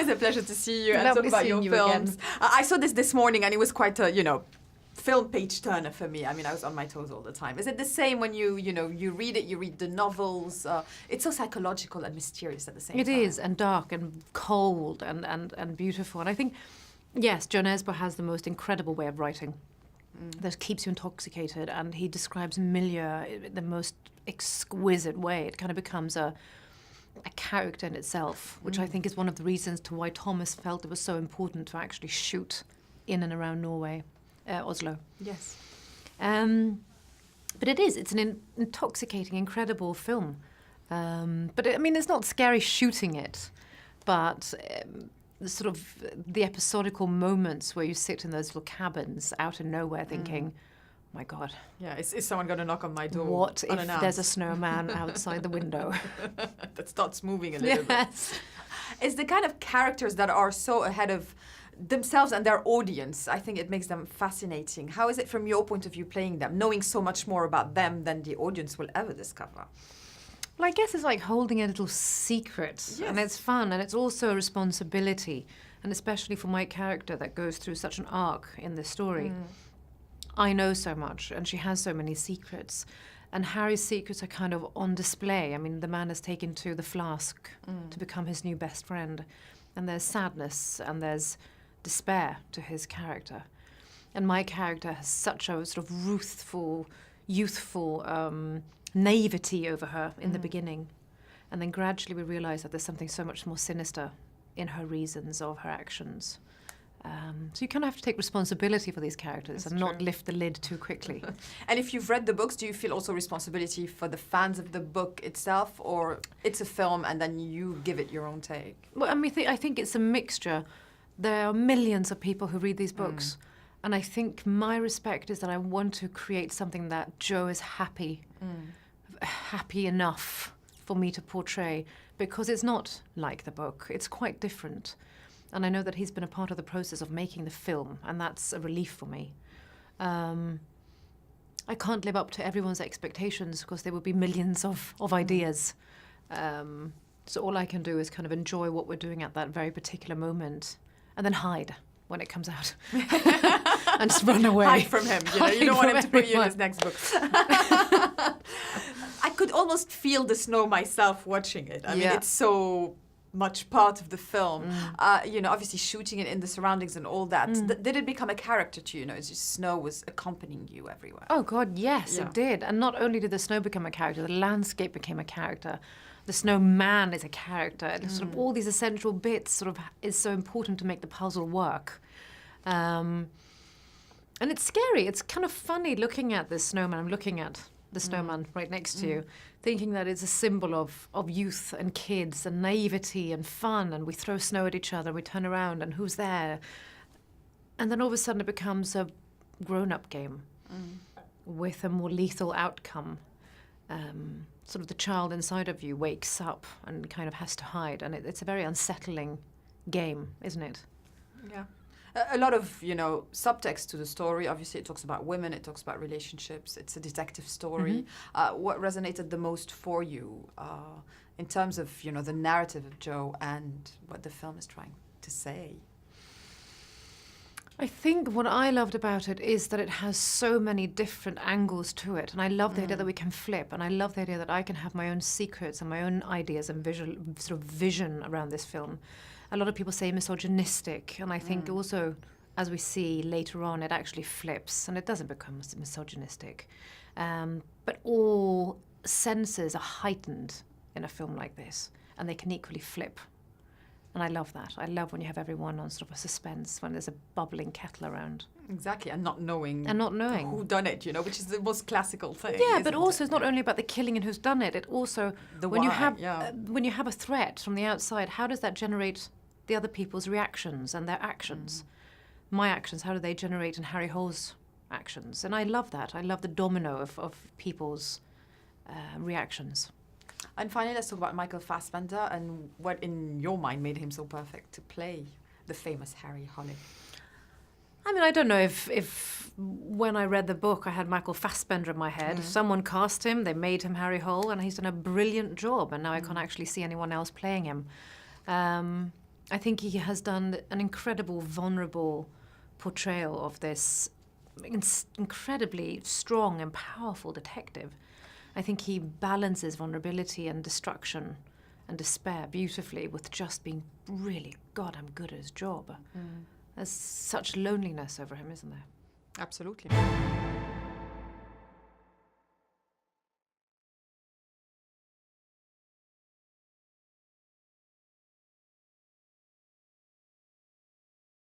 always a pleasure to see you and Lovely talk about seeing your you films. again. I saw this morning, and it was quite a film page turner for me. I mean, I was on my toes all the time. Is it the same when you read it? You read the novels. It's so psychological and mysterious at the same time. It is, and dark and cold and beautiful. And I think, yes, John Esbo has the most incredible way of writing that keeps you intoxicated, and he describes milieu in the most exquisite way. It kind of becomes a character in itself, which I think is one of the reasons to why Thomas felt it was so important to actually shoot in and around Norway, Oslo. Yes. But it's an intoxicating, incredible film. But it's not scary shooting it, but the episodical moments where you sit in those little cabins out in nowhere thinking, oh my God. Yeah, is someone going to knock on my door? What if unannounced? there's a snowman outside the window? That starts moving a little Yes. bit. It's the kind of characters that are so ahead of themselves and their audience. I think it makes them fascinating. How is it from your point of view playing them, knowing so much more about them than the audience will ever discover? Well, I guess it's like holding a little secret, Yes. and it's fun, and it's also a responsibility, and especially for my character that goes through such an arc in this story. I know so much, and she has so many secrets, and Harry's secrets are kind of on display. I mean, the man has taken to the flask to become his new best friend, and there's sadness and there's despair to his character. And my character has such a sort of youthful naivety over her in the beginning. And then gradually we realise that there's something so much more sinister in her reasons of her actions. So you kind of have to take responsibility for these characters and not lift the lid too quickly. And if you've read the books, do you feel also responsibility for the fans of the book itself, or it's a film and then you give it your own take? Well, I think it's a mixture. There are millions of people who read these books. And I think my respect is that I want to create something that Joe is happy enough for me to portray, because it's not like the book. It's quite different. And I know that he's been a part of the process of making the film, and that's a relief for me. I can't live up to everyone's expectations because there will be millions of ideas. So all I can do is kind of enjoy what we're doing at that very particular moment, and then hide when it comes out. And just run away. Hide from him. You don't want him to put you in his next book. I could almost feel the snow myself watching it. I mean, it's so much part of the film. Obviously shooting it in the surroundings and all that. Did it become a character to you? It's just snow was accompanying you everywhere. Oh God, yes, it did. And not only did the snow become a character, the landscape became a character. The snowman is a character. And sort of all these essential bits sort of is so important to make the puzzle work. And it's scary. It's kind of funny looking at this snowman. I'm looking at the snowman right next to you, thinking that it's a symbol of youth and kids and naivety and fun, and we throw snow at each other, we turn around and who's there? And then all of a sudden it becomes a grown-up game with a more lethal outcome. Sort of the child inside of you wakes up and kind of has to hide, and it's a very unsettling game, isn't it? Yeah. A lot of, subtext to the story. Obviously, it talks about women, it talks about relationships. It's a detective story. What resonated the most for you in terms of, the narrative of Joe and what the film is trying to say? I think what I loved about it is that it has so many different angles to it. And I love the idea that we can flip. And I love the idea that I can have my own secrets and my own ideas and vision around this film. A lot of people say misogynistic, and I think also, as we see later on, it actually flips, and it doesn't become misogynistic. But all senses are heightened in a film like this, and they can equally flip. And I love that. I love when you have everyone on sort of a suspense, when there's a bubbling kettle around. Exactly, and not knowing. Who done it, which is the most classical thing. Yeah, but also it's not only about the killing and who's done it. It also, when you have a threat from the outside, how does that generate the other people's reactions and their actions? My actions, how do they generate in Harry Hole's actions? And I love that. I love the domino of people's reactions. And finally, let's talk about Michael Fassbender and what, in your mind, made him so perfect to play the famous Harry Hole. I mean, I don't know if when I read the book, I had Michael Fassbender in my head. Someone cast him, they made him Harry Hole, and he's done a brilliant job. And now I can't actually see anyone else playing him. I think he has done an incredible, vulnerable portrayal of this incredibly strong and powerful detective. I think he balances vulnerability and destruction and despair beautifully with just being really goddamn good at his job. There's such loneliness over him, isn't there? Absolutely.